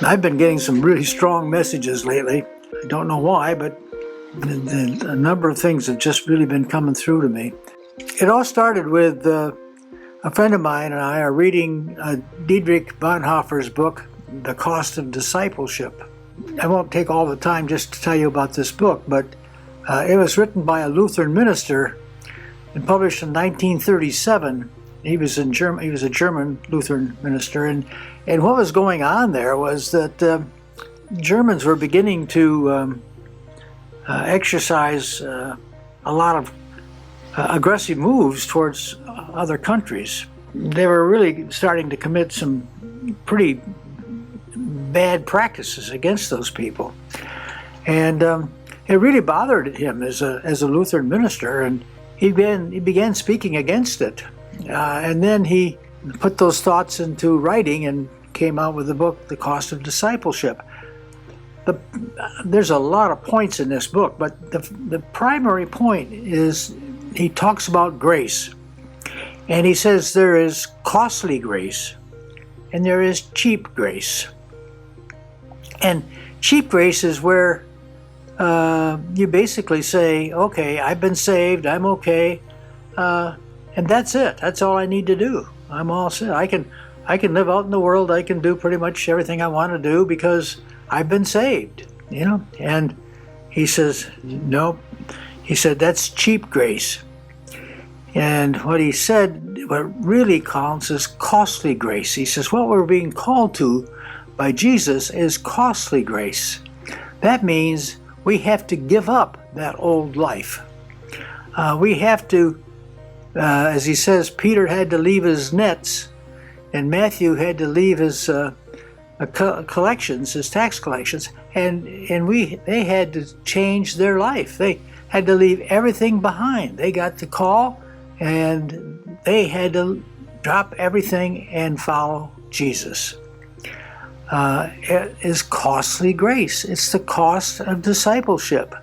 I've been getting some really strong messages lately. I don't know why, but a number of things have just really been coming through to me. It all started with a friend of mine and I are reading Dietrich Bonhoeffer's book, The Cost of Discipleship. I won't take all the time just to tell you about this book, but it was written by a Lutheran minister and published in 1937. He was a German Lutheran minister, and what was going on there was that Germans were beginning to exercise a lot of aggressive moves towards other countries. They were really starting to commit some pretty bad practices against those people, and it really bothered him as a Lutheran minister, and he began speaking against it. And then he put those thoughts into writing and came out with the book, The Cost of Discipleship. There's a lot of points in this book, but the primary point is he talks about grace. And he says there is costly grace and there is cheap grace. And cheap grace is where you basically say, okay, I've been saved, I'm okay, and that's it. That's all I need to do. I'm all set. I can live out in the world. I can do pretty much everything I want to do because I've been saved, And he says, no. He said, that's cheap grace. And what he said, what really counts is costly grace. He says, what we're being called to by Jesus is costly grace. That means we have to give up that old life. We have to, as he says, Peter had to leave his nets, and Matthew had to leave his collections, his tax collections, and they had to change their life. They had to leave everything behind. They got the call, and they had to drop everything and follow Jesus. It is costly grace. It's the cost of discipleship.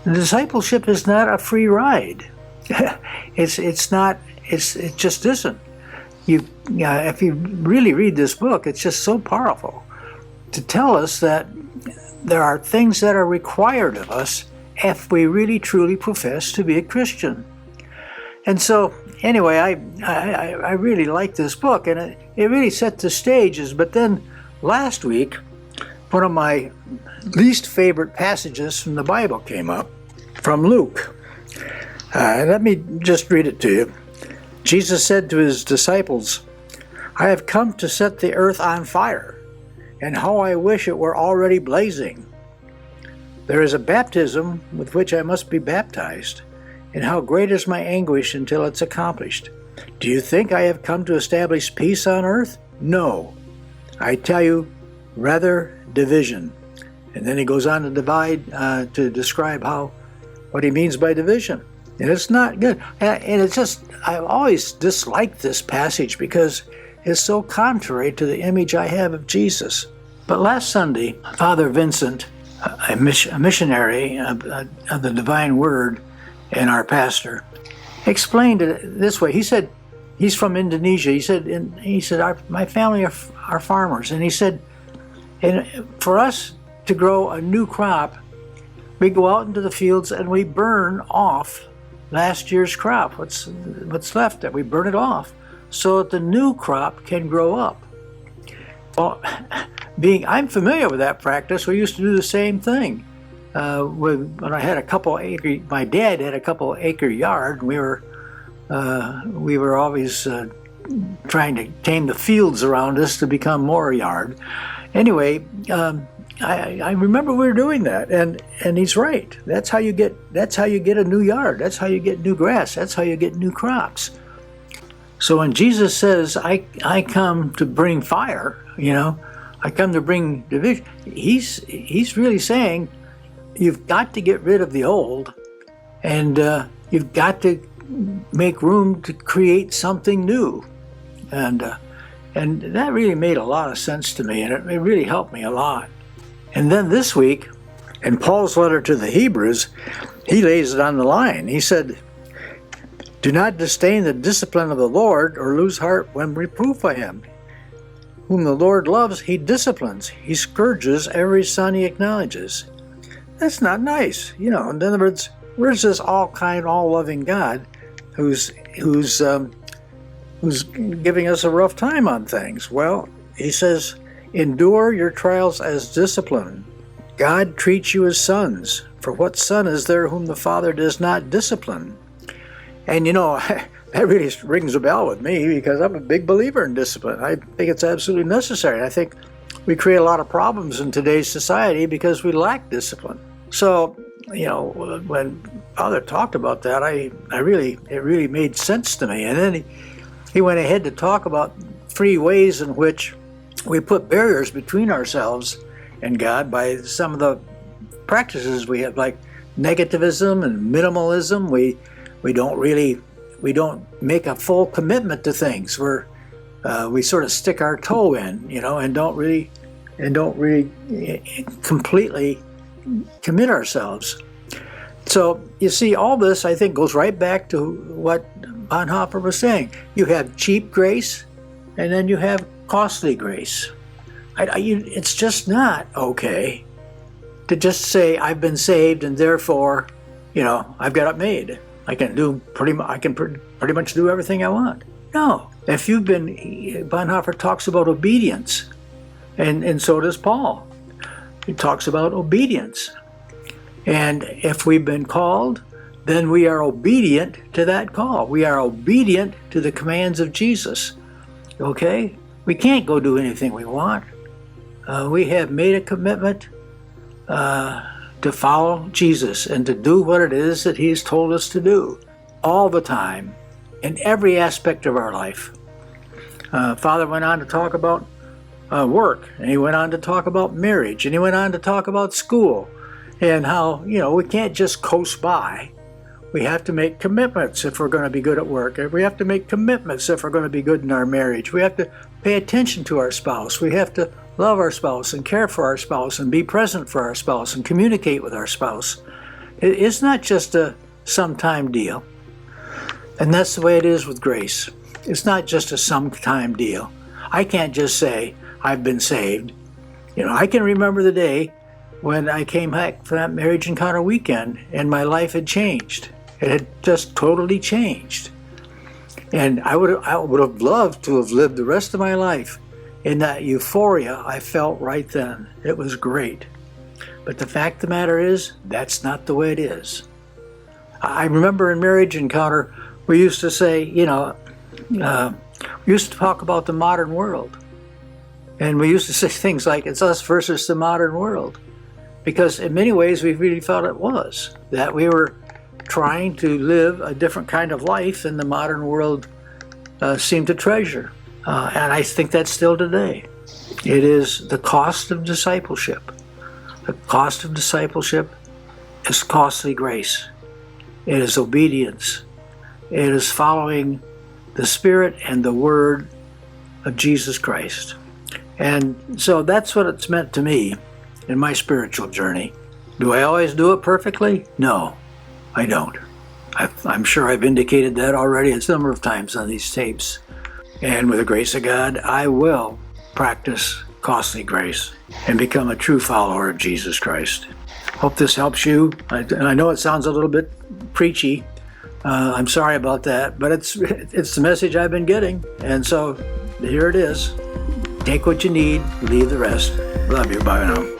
Discipleship is not a free ride. It just isn't. If you really read this book, it's just so powerful to tell us that there are things that are required of us if we really truly profess to be a Christian. And so, anyway, I really like this book, and it really set the stages. But then last week, one of my least favorite passages from the Bible came up, from Luke. Let me just read it to you. Jesus said to his disciples, I have come to set the earth on fire, and how I wish it were already blazing. There is a baptism with which I must be baptized, and how great is my anguish until it's accomplished. Do you think I have come to establish peace on earth? No. I tell you, rather division. And then he goes on to describe what he means by division. And it's not good. And it's just, I've always disliked this passage because it's so contrary to the image I have of Jesus. But last Sunday, Father Vincent, a missionary of the Divine Word and our pastor, explained it this way. He said, he's from Indonesia. He said, my family are farmers. And he said, and for us to grow a new crop, we go out into the fields and we burn off last year's crop, what's left, that we burn it off so that the new crop can grow up. Well, I'm familiar with that practice. We used to do the same thing. When I had my dad had a couple acre yard. And we were always trying to tame the fields around us to become more yard. Anyway, I remember we were doing that, and he's right. That's how you get a new yard. That's how you get new grass. That's how you get new crops. So when Jesus says, I come to bring fire, I come to bring division, he's really saying you've got to get rid of the old, and you've got to make room to create something new. And that really made a lot of sense to me, and it really helped me a lot. And then this week, in Paul's letter to the Hebrews, he lays it on the line. He said, do not disdain the discipline of the Lord or lose heart when reproved by him. whom the Lord loves, he disciplines. He scourges every son he acknowledges. That's not nice. In other words, where's this all-kind, all-loving God who's giving us a rough time on things? Well, he says, endure your trials as discipline. God treats you as sons. For what son is there whom the Father does not discipline? And that really rings a bell with me, because I'm a big believer in discipline. I think it's absolutely necessary. I think we create a lot of problems in today's society because we lack discipline. So, when Father talked about that, it really made sense to me. And then he went ahead to talk about 3 ways in which we put barriers between ourselves and God by some of the practices we have, like negativism and minimalism. We don't make a full commitment to things. We sort of stick our toe in, and don't really completely commit ourselves. So you see, all this, I think, goes right back to what Bonhoeffer was saying. You have cheap grace, and then you have costly grace. It's just not okay to just say, I've been saved, and therefore, I've got it made. I can pretty much do everything I want. No. Bonhoeffer talks about obedience, and so does Paul. He talks about obedience. And if we've been called, then we are obedient to that call. We are obedient to the commands of Jesus. Okay? We can't go do anything we want. We have made a commitment to follow Jesus and to do what it is that he's told us to do all the time, in every aspect of our life. Father went on to talk about work, and he went on to talk about marriage, and he went on to talk about school, and how, we can't just coast by. We have to make commitments if we're going to be good at work. We have to make commitments if we're going to be good in our marriage. We have to pay attention to our spouse. We have to love our spouse and care for our spouse and be present for our spouse and communicate with our spouse. It's not just a sometime deal. And that's the way it is with grace. It's not just a sometime deal. I can't just say, I've been saved. I can remember the day when I came back from that marriage encounter weekend and my life had changed. It had just totally changed. And I would have loved to have lived the rest of my life in that euphoria I felt right then. It was great. But the fact of the matter is, that's not the way it is. I remember in marriage encounter, we used to say, we used to talk about the modern world. And we used to say things like, it's us versus the modern world. Because in many ways, we really felt it was. That we were trying to live a different kind of life than the modern world seemed to treasure. And I think that's still today. It is the cost of discipleship. The cost of discipleship is costly grace. It is obedience. It is following the Spirit and the Word of Jesus Christ. And so that's what it's meant to me in my spiritual journey. Do I always do it perfectly? No, I don't. I'm sure I've indicated that already a number of times on these tapes. And with the grace of God, I will practice costly grace and become a true follower of Jesus Christ. Hope this helps you. And I know it sounds a little bit preachy. I'm sorry about that, but it's the message I've been getting. And so here it is. Take what you need, leave the rest. Love you. Bye now.